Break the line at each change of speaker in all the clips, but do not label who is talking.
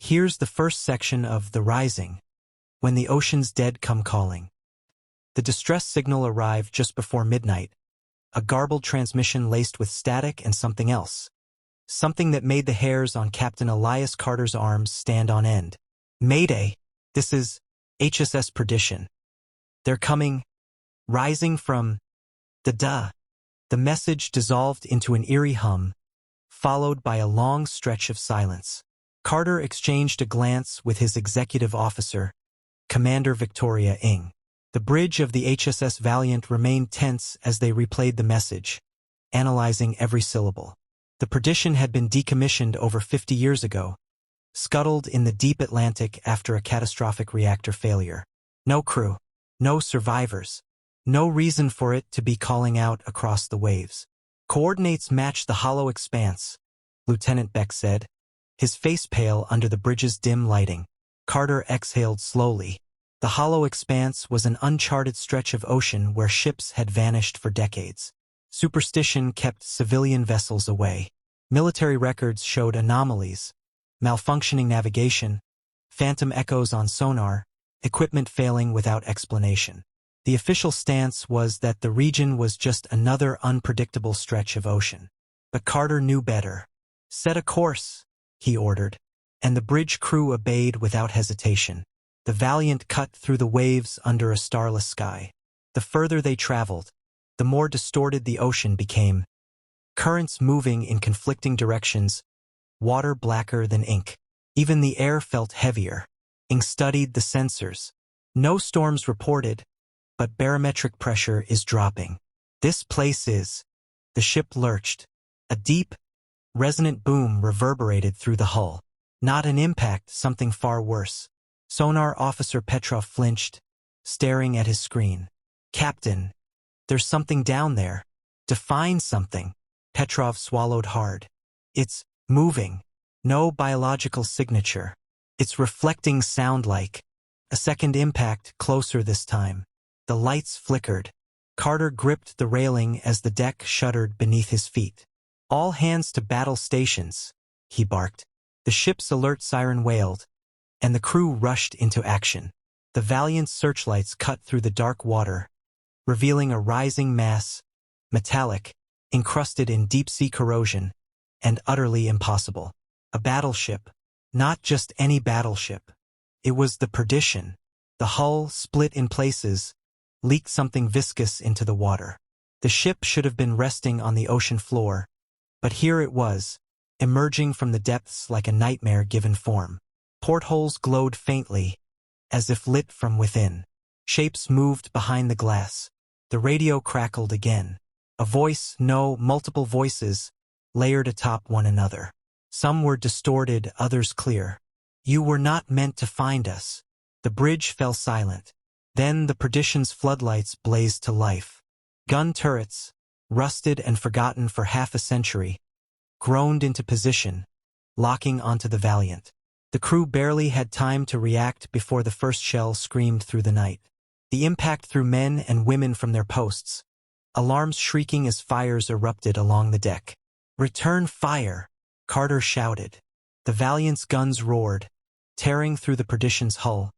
Here's the first section of The Rising, when the ocean's dead come calling. The distress signal arrived just before midnight, a garbled transmission laced with static and something else. Something that made the hairs on Captain Elias Carter's arms stand on end. Mayday! This is HSS Perdition. They're coming, rising from the The message dissolved into an eerie hum, followed by a long stretch of silence. Carter exchanged a glance with his executive officer, Commander Victoria Ng. The bridge of the HSS Valiant remained tense as they replayed the message, analyzing every syllable. The Perdition had been decommissioned over 50 years ago, scuttled in the deep Atlantic after a catastrophic reactor failure. No crew, no survivors, no reason for it to be calling out across the waves. Coordinates match the hollow expanse, Lieutenant Beck said, his face pale under the bridge's dim lighting. Carter exhaled slowly. The hollow expanse was an uncharted stretch of ocean where ships had vanished for decades. Superstition kept civilian vessels away. Military records showed anomalies, malfunctioning navigation, phantom echoes on sonar, equipment failing without explanation. The official stance was that the region was just another unpredictable stretch of ocean. But Carter knew better. "Set a course," he ordered, and the bridge crew obeyed without hesitation. The Valiant cut through the waves under a starless sky. The further they traveled, the more distorted the ocean became, currents moving in conflicting directions, water blacker than ink. Even the air felt heavier. Ng studied the sensors. No storms reported, but barometric pressure is dropping. This place is. The ship lurched. A deep, resonant boom reverberated through the hull. Not an impact, something far worse. Sonar Officer Petrov flinched, staring at his screen. "Captain, there's something down there. Define something." Petrov swallowed hard. "It's moving. No biological signature. It's reflecting sound like." A second impact, closer this time. The lights flickered. Carter gripped the railing as the deck shuddered beneath his feet. "All hands to battle stations," he barked. The ship's alert siren wailed, and the crew rushed into action. The Valiant's searchlights cut through the dark water, revealing a rising mass, metallic, encrusted in deep-sea corrosion, and utterly impossible. A battleship. Not just any battleship. It was the Perdition. The hull, split in places, leaked something viscous into the water. The ship should have been resting on the ocean floor, but here it was, emerging from the depths like a nightmare given form. Portholes glowed faintly, as if lit from within. Shapes moved behind the glass. The radio crackled again. A voice, no, multiple voices, layered atop one another. Some were distorted, others clear. "You were not meant to find us." The bridge fell silent. Then the Perdition's floodlights blazed to life. Gun turrets, rusted and forgotten for half a century, groaned into position, locking onto the Valiant. The crew barely had time to react before the first shell screamed through the night. The impact threw men and women from their posts, alarms shrieking as fires erupted along the deck. "Return fire!" Carter shouted. The Valiant's guns roared, tearing through the Perdition's hull,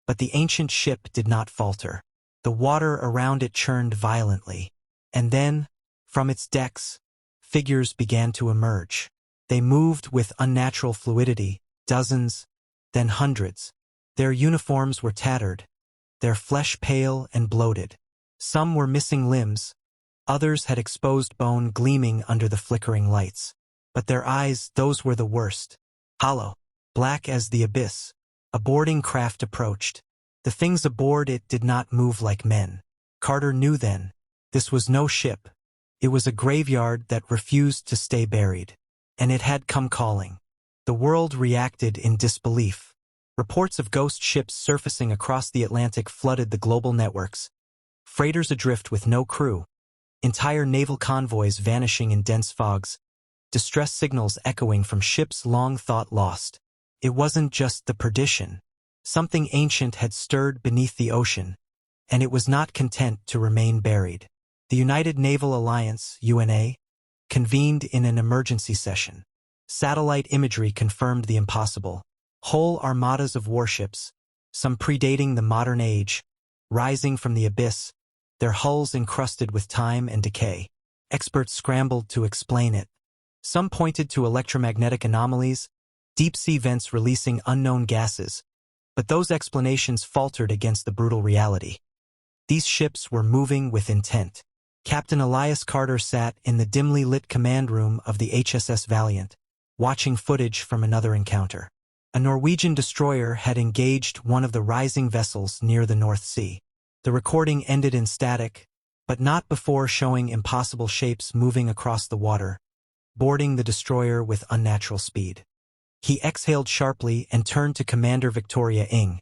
but the ancient ship did not falter. The water around it churned violently, and then, from its decks, figures began to emerge. They moved with unnatural fluidity, dozens, then hundreds. Their uniforms were tattered, their flesh pale and bloated. Some were missing limbs, others had exposed bone gleaming under the flickering lights. But their eyes, those were the worst. Hollow, black as the abyss. A boarding craft approached. The things aboard it did not move like men. Carter knew then, this was no ship. It was a graveyard that refused to stay buried. And it had come calling. The world reacted in disbelief. Reports of ghost ships surfacing across the Atlantic flooded the global networks. Freighters adrift with no crew. Entire naval convoys vanishing in dense fogs. Distress signals echoing from ships long thought lost. It wasn't just the Perdition. Something ancient had stirred beneath the ocean, and it was not content to remain buried. The United Naval Alliance, UNA, convened in an emergency session. Satellite imagery confirmed the impossible. Whole armadas of warships, some predating the modern age, rising from the abyss, their hulls encrusted with time and decay. Experts scrambled to explain it. Some pointed to electromagnetic anomalies, deep-sea vents releasing unknown gases, but those explanations faltered against the brutal reality. These ships were moving with intent. Captain Elias Carter sat in the dimly lit command room of the HSS Valiant, watching footage from another encounter. A Norwegian destroyer had engaged one of the rising vessels near the North Sea. The recording ended in static, but not before showing impossible shapes moving across the water, boarding the destroyer with unnatural speed. He exhaled sharply and turned to Commander Victoria Ng,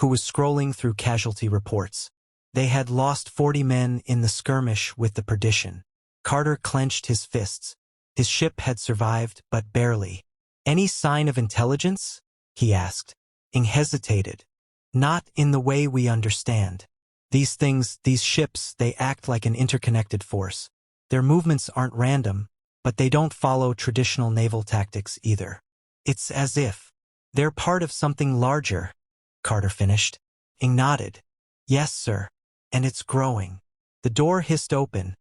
who was scrolling through casualty reports. They had lost 40 men in the skirmish with the Perdition. Carter clenched his fists. His ship had survived, but barely. "Any sign of intelligence?" he asked. Ng hesitated. "Not in the way we understand. These things, these ships, they act like an interconnected force. Their movements aren't random, but they don't follow traditional naval tactics either. It's as if they're part of something larger," Carter finished. Ng nodded. "Yes, sir. And it's growing." The door hissed open,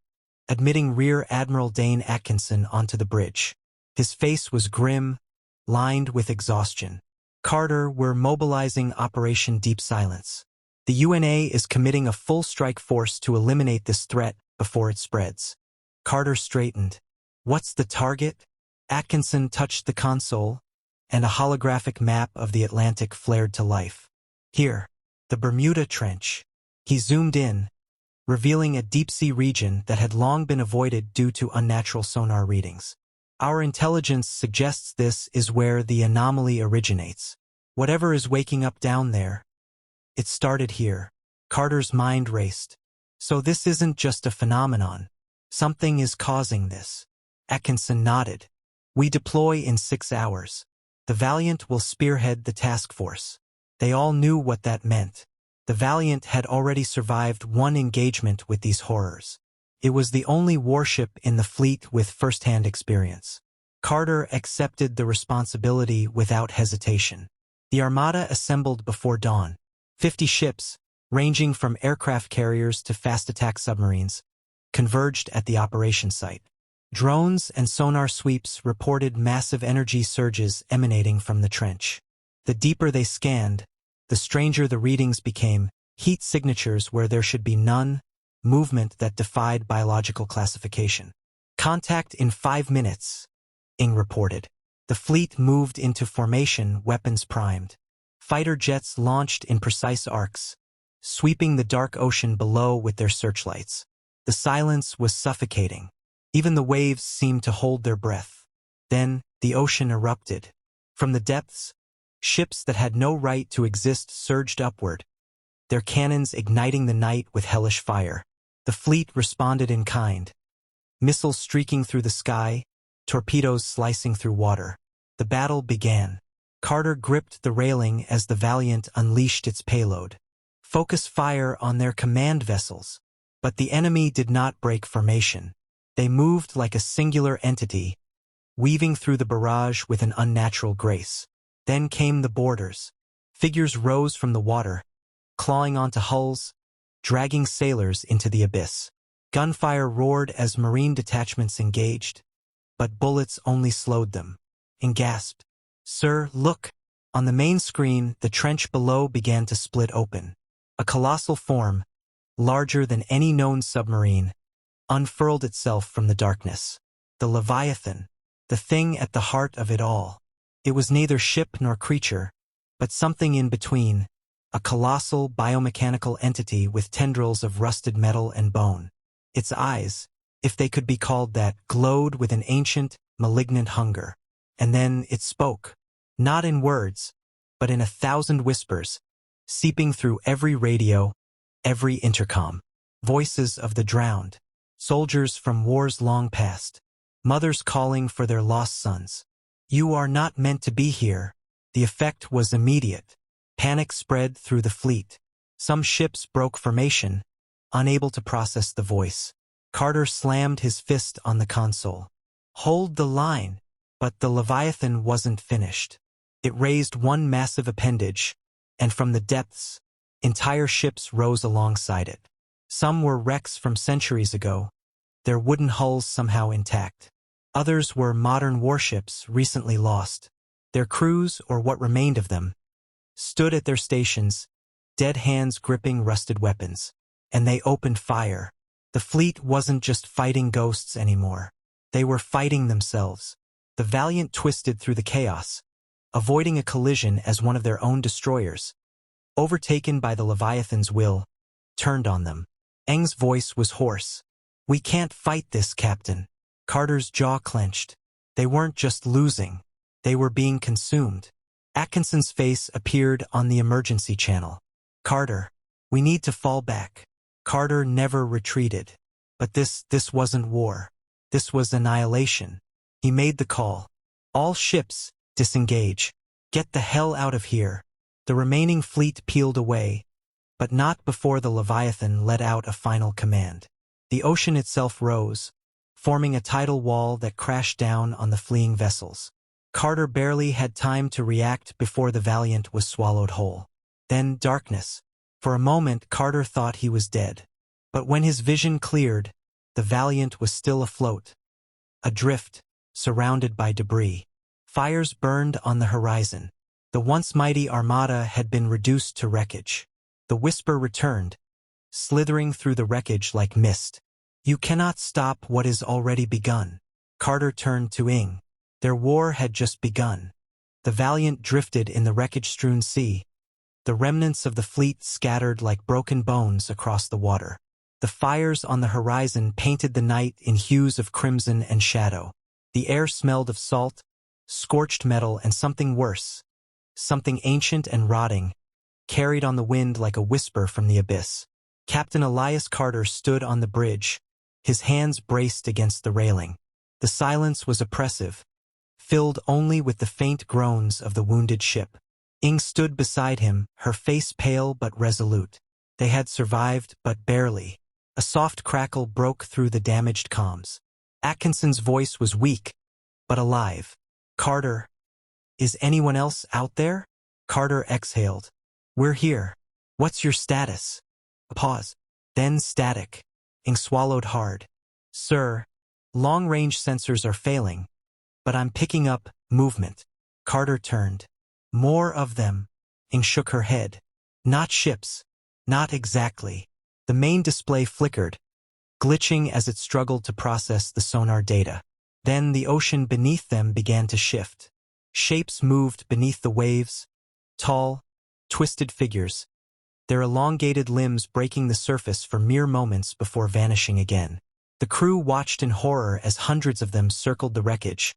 admitting Rear Admiral Dane Atkinson onto the bridge. His face was grim, lined with exhaustion. "Carter, we're mobilizing Operation Deep Silence. The UNA is committing a full strike force to eliminate this threat before it spreads." Carter straightened. "What's the target?" Atkinson touched the console, and a holographic map of the Atlantic flared to life. "Here, the Bermuda Trench." He zoomed in, revealing a deep-sea region that had long been avoided due to unnatural sonar readings. "Our intelligence suggests this is where the anomaly originates. Whatever is waking up down there, it started here." Carter's mind raced. "So this isn't just a phenomenon. Something is causing this." Atkinson nodded. "We deploy in 6 hours. The Valiant will spearhead the task force." They all knew what that meant. The Valiant had already survived one engagement with these horrors. It was the only warship in the fleet with first-hand experience. Carter accepted the responsibility without hesitation. The armada assembled before dawn. 50 ships, ranging from aircraft carriers to fast-attack submarines, converged at the operation site. Drones and sonar sweeps reported massive energy surges emanating from the trench. The deeper they scanned, the stranger the readings became, heat signatures where there should be none, movement that defied biological classification. "Contact in 5 minutes, Ng reported. The fleet moved into formation, weapons primed. Fighter jets launched in precise arcs, sweeping the dark ocean below with their searchlights. The silence was suffocating. Even the waves seemed to hold their breath. Then, the ocean erupted. From the depths, ships that had no right to exist surged upward, their cannons igniting the night with hellish fire. The fleet responded in kind. Missiles streaking through the sky, torpedoes slicing through water. The battle began. Carter gripped the railing as the Valiant unleashed its payload. Focus fire on their command vessels. But the enemy did not break formation. They moved like a singular entity, weaving through the barrage with an unnatural grace. Then came the boarders. Figures rose from the water, clawing onto hulls, dragging sailors into the abyss. Gunfire roared as marine detachments engaged, but bullets only slowed them. Ng gasped. "Sir, look!" On the main screen, the trench below began to split open. A colossal form, larger than any known submarine, unfurled itself from the darkness. The Leviathan, the thing at the heart of it all. It was neither ship nor creature, but something in between, a colossal biomechanical entity with tendrils of rusted metal and bone. Its eyes, if they could be called that, glowed with an ancient, malignant hunger. And then it spoke, not in words, but in 1,000 whispers, seeping through every radio, every intercom. Voices of the drowned, soldiers from wars long past, mothers calling for their lost sons. "You are not meant to be here." The effect was immediate. Panic spread through the fleet. Some ships broke formation, unable to process the voice. Carter slammed his fist on the console. "Hold the line." But the Leviathan wasn't finished. It raised one massive appendage, and from the depths, entire ships rose alongside it. Some were wrecks from centuries ago, their wooden hulls somehow intact. Others were modern warships recently lost. Their crews, or what remained of them, stood at their stations, dead hands gripping rusted weapons. And they opened fire. The fleet wasn't just fighting ghosts anymore. They were fighting themselves. The Valiant twisted through the chaos, avoiding a collision as one of their own destroyers, overtaken by the Leviathan's will, turned on them. Aang's voice was hoarse. "We can't fight this, Captain." Carter's jaw clenched. They weren't just losing. They were being consumed. Atkinson's face appeared on the emergency channel. "Carter, we need to fall back." Carter never retreated. But this wasn't war. This was annihilation. He made the call. "All ships, disengage. Get the hell out of here." The remaining fleet peeled away, but not before the Leviathan let out a final command. The ocean itself rose, forming a tidal wall that crashed down on the fleeing vessels. Carter barely had time to react before the Valiant was swallowed whole. Then darkness. For a moment, Carter thought he was dead. But when his vision cleared, the Valiant was still afloat, adrift, surrounded by debris. Fires burned on the horizon. The once mighty armada had been reduced to wreckage. The whisper returned, slithering through the wreckage like mist. "You cannot stop what is already begun." Carter turned to Aang. Their war had just begun. The Valiant drifted in the wreckage-strewn sea, the remnants of the fleet scattered like broken bones across the water. The fires on the horizon painted the night in hues of crimson and shadow. The air smelled of salt, scorched metal, and something worse, something ancient and rotting, carried on the wind like a whisper from the abyss. Captain Elias Carter stood on the bridge, his hands braced against the railing. The silence was oppressive, filled only with the faint groans of the wounded ship. Aang stood beside him, her face pale but resolute. They had survived, but barely. A soft crackle broke through the damaged comms. Atkinson's voice was weak, but alive. "Carter, is anyone else out there?" Carter exhaled. "We're here. What's your status?" A pause. Then static. Aang swallowed hard. "Sir, long-range sensors are failing, but I'm picking up movement." Carter turned. "More of them." Aang shook her head. "Not ships. Not exactly." The main display flickered, glitching as it struggled to process the sonar data. Then the ocean beneath them began to shift. Shapes moved beneath the waves, tall, twisted figures, their elongated limbs breaking the surface for mere moments before vanishing again. The crew watched in horror as hundreds of them circled the wreckage,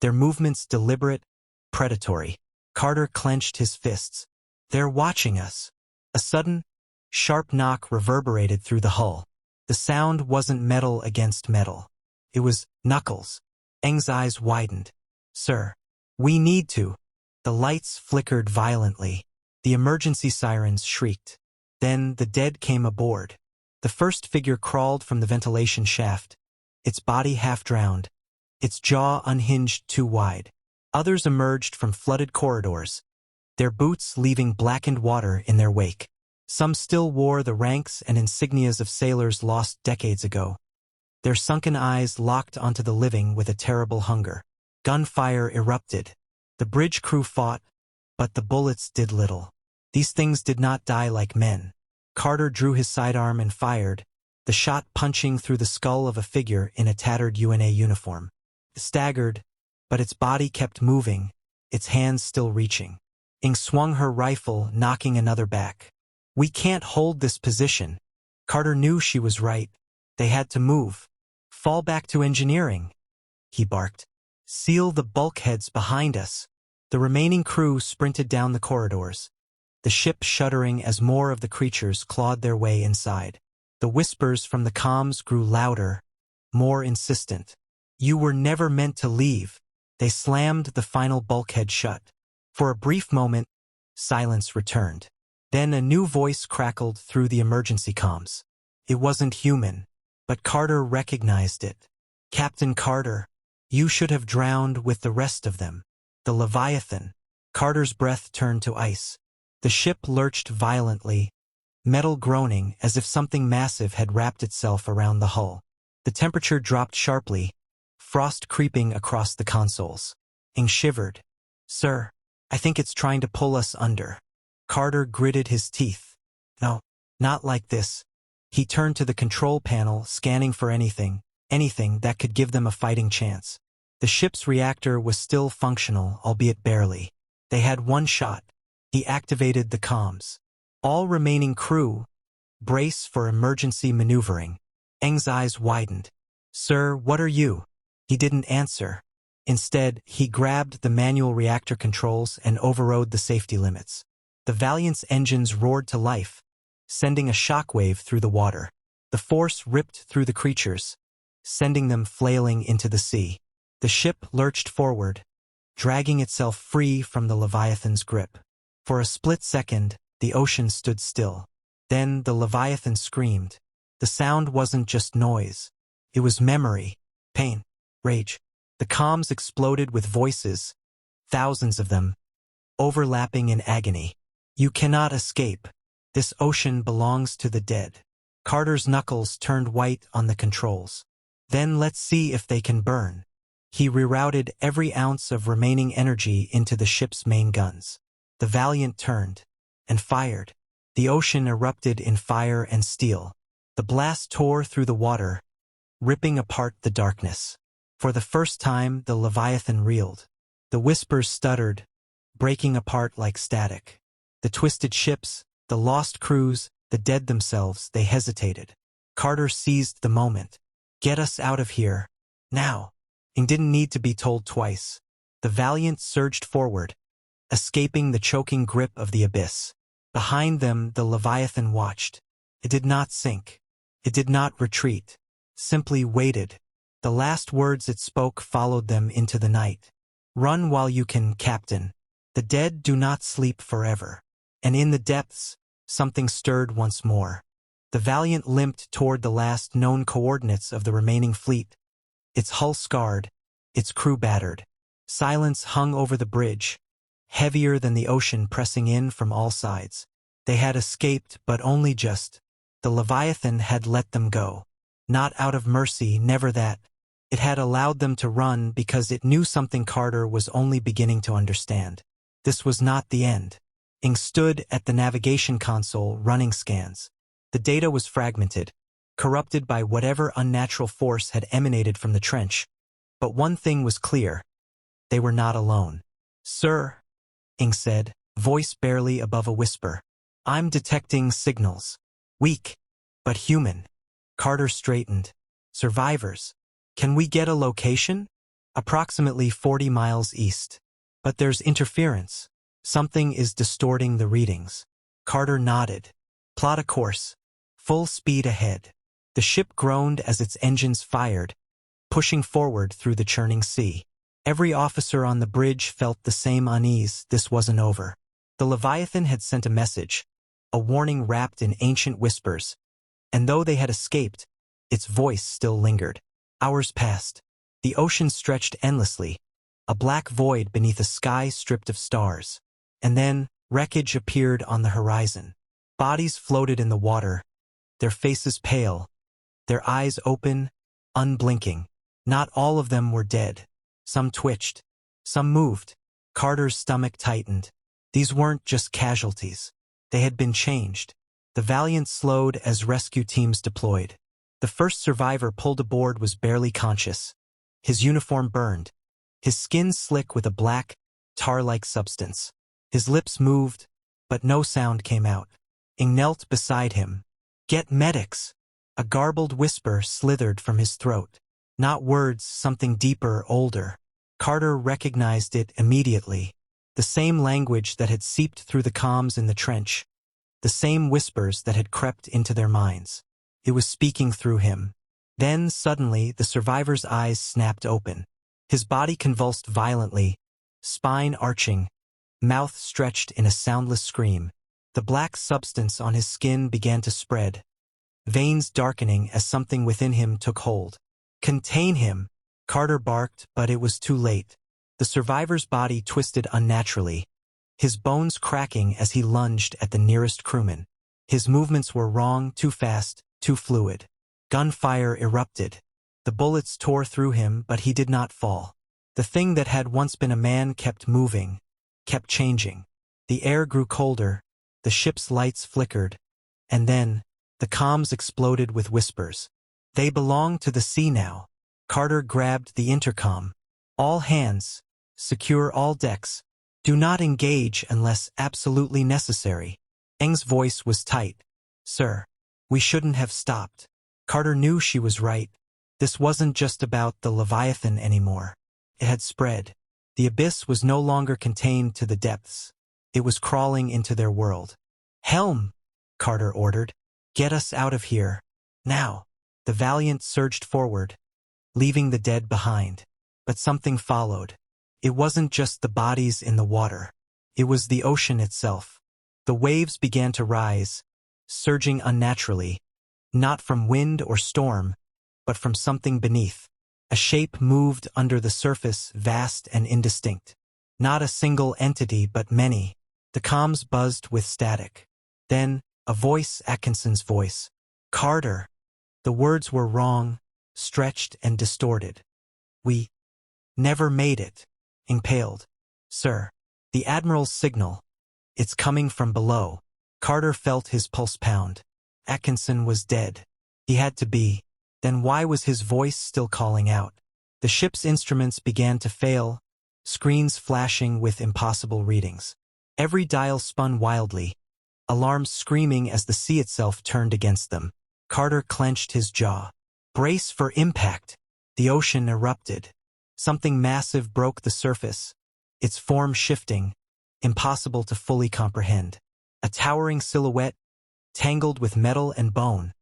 their movements deliberate, predatory. Carter clenched his fists. "They're watching us." A sudden, sharp knock reverberated through the hull. The sound wasn't metal against metal. It was knuckles. Aang's eyes widened. "Sir, we need to." The lights flickered violently. The emergency sirens shrieked. Then the dead came aboard. The first figure crawled from the ventilation shaft, its body half drowned, its jaw unhinged too wide. Others emerged from flooded corridors, their boots leaving blackened water in their wake. Some still wore the ranks and insignias of sailors lost decades ago, their sunken eyes locked onto the living with a terrible hunger. Gunfire erupted. The bridge crew fought, but the bullets did little. These things did not die like men. Carter drew his sidearm and fired, the shot punching through the skull of a figure in a tattered UNA uniform. It staggered, but its body kept moving, its hands still reaching. Aang swung her rifle, knocking another back. "We can't hold this position." Carter knew she was right. They had to move. "Fall back to engineering," he barked. "Seal the bulkheads behind us." The remaining crew sprinted down the corridors, the ship shuddering as more of the creatures clawed their way inside. The whispers from the comms grew louder, more insistent. "You were never meant to leave." They slammed the final bulkhead shut. For a brief moment, silence returned. Then a new voice crackled through the emergency comms. It wasn't human, but Carter recognized it. "Captain Carter, you should have drowned with the rest of them. The Leviathan." Carter's breath turned to ice. The ship lurched violently, metal groaning as if something massive had wrapped itself around the hull. The temperature dropped sharply, frost creeping across the consoles. Ing shivered. "Sir, I think it's trying to pull us under." Carter gritted his teeth. "No, not like this." He turned to the control panel, scanning for anything that could give them a fighting chance. The ship's reactor was still functional, albeit barely. They had one shot. He activated the comms. "All remaining crew, brace for emergency maneuvering." Eng's eyes widened. "Sir, what are you?" He didn't answer. Instead, he grabbed the manual reactor controls and overrode the safety limits. The Valiant's engines roared to life, sending a shockwave through the water. The force ripped through the creatures, sending them flailing into the sea. The ship lurched forward, dragging itself free from the Leviathan's grip. For a split second, the ocean stood still. Then the Leviathan screamed. The sound wasn't just noise. It was memory, pain, rage. The comms exploded with voices, thousands of them, overlapping in agony. "You cannot escape. This ocean belongs to the dead." Carter's knuckles turned white on the controls. "Then let's see if they can burn." He rerouted every ounce of remaining energy into the ship's main guns. The Valiant turned and fired. The ocean erupted in fire and steel. The blast tore through the water, ripping apart the darkness. For the first time, the Leviathan reeled. The whispers stuttered, breaking apart like static. The twisted ships, the lost crews, the dead themselves, they hesitated. Carter seized the moment. "Get us out of here. Now." Ing didn't need to be told twice. The Valiant surged forward, escaping the choking grip of the abyss. Behind them, the Leviathan watched. It did not sink. It did not retreat. Simply waited. The last words it spoke followed them into the night. "Run while you can, Captain. The dead do not sleep forever." And in the depths, something stirred once more. The Valiant limped toward the last known coordinates of the remaining fleet, its hull scarred, its crew battered. Silence hung over the bridge, heavier than the ocean pressing in from all sides. They had escaped, but only just. The Leviathan had let them go. Not out of mercy, never that. It had allowed them to run because it knew something Carter was only beginning to understand. This was not the end. Ing stood at the navigation console running scans. The data was fragmented, corrupted by whatever unnatural force had emanated from the trench. But one thing was clear. They were not alone. "Sir," Ing said, voice barely above a whisper. "I'm detecting signals. Weak, but human." Carter straightened. "Survivors. Can we get a location?" "Approximately 40 miles east. But there's interference. Something is distorting the readings." Carter nodded. "Plot a course. Full speed ahead." The ship groaned as its engines fired, pushing forward through the churning sea. Every officer on the bridge felt the same unease. This wasn't over. The Leviathan had sent a message, a warning wrapped in ancient whispers, and though they had escaped, its voice still lingered. Hours passed. The ocean stretched endlessly, a black void beneath a sky stripped of stars. And then, wreckage appeared on the horizon. Bodies floated in the water, their faces pale, their eyes open, unblinking. Not all of them were dead. Some twitched. Some moved. Carter's stomach tightened. These weren't just casualties. They had been changed. The Valiant slowed as rescue teams deployed. The first survivor pulled aboard was barely conscious. His uniform burned, his skin slick with a black, tar-like substance. His lips moved, but no sound came out. Ing knelt beside him. "Get medics." A garbled whisper slithered from his throat. Not words, something deeper, older. Carter recognized it immediately. The same language that had seeped through the comms in the trench. The same whispers that had crept into their minds. It was speaking through him. Then, suddenly, the survivor's eyes snapped open. His body convulsed violently, spine arching, mouth stretched in a soundless scream. The black substance on his skin began to spread, veins darkening as something within him took hold. "Contain him!" Carter barked, but it was too late. The survivor's body twisted unnaturally, his bones cracking as he lunged at the nearest crewman. His movements were wrong, too fast, too fluid. Gunfire erupted. The bullets tore through him, but he did not fall. The thing that had once been a man kept moving, kept changing. The air grew colder, the ship's lights flickered, and then, the comms exploded with whispers. They belong to the sea now. Carter grabbed the intercom. All hands, secure all decks. Do not engage unless absolutely necessary. Eng's voice was tight. Sir, we shouldn't have stopped. Carter knew she was right. This wasn't just about the Leviathan anymore. It had spread. The abyss was no longer contained to the depths. It was crawling into their world. Helm, Carter ordered. Get us out of here. Now. The Valiant surged forward, leaving the dead behind. But something followed. It wasn't just the bodies in the water. It was the ocean itself. The waves began to rise, surging unnaturally, not from wind or storm, but from something beneath. A shape moved under the surface, vast and indistinct. Not a single entity, but many. The comms buzzed with static. Then, a voice, Atkinson's voice. Carter. The words were wrong, stretched and distorted. We never made it. Impaled. Sir. The Admiral's signal. It's coming from below. Carter felt his pulse pound. Atkinson was dead. He had to be. Then why was his voice still calling out? The ship's instruments began to fail, screens flashing with impossible readings. Every dial spun wildly, alarms screaming as the sea itself turned against them. Carter clenched his jaw. Brace for impact. The ocean erupted. Something massive broke the surface, its form shifting, impossible to fully comprehend. A towering silhouette, tangled with metal and bone,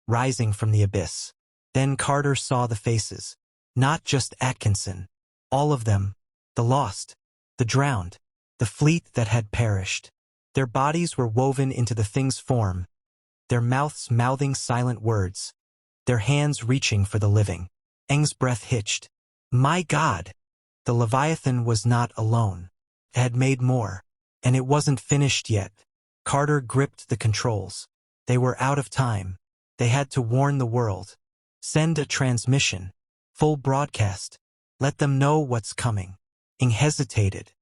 rising from the abyss. Then Carter saw the faces. Not just Atkinson. All of them. The lost. The drowned. The fleet that had perished. Their bodies were woven into the thing's form, their mouths mouthing silent words, their hands reaching for the living. Eng's breath hitched. My God! The Leviathan was not alone. It had made more. And it wasn't finished yet. Carter gripped the controls. They were out of time. They had to warn the world. Send a transmission. Full broadcast. Let them know what's coming. Eng hesitated.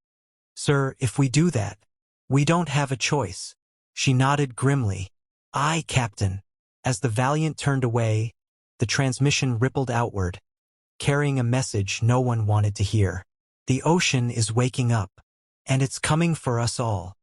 Sir, if we do that, we don't have a choice. She nodded grimly. Aye, Captain. As the Valiant turned away, the transmission rippled outward, carrying a message no one wanted to hear. The ocean is waking up, and it's coming for us all.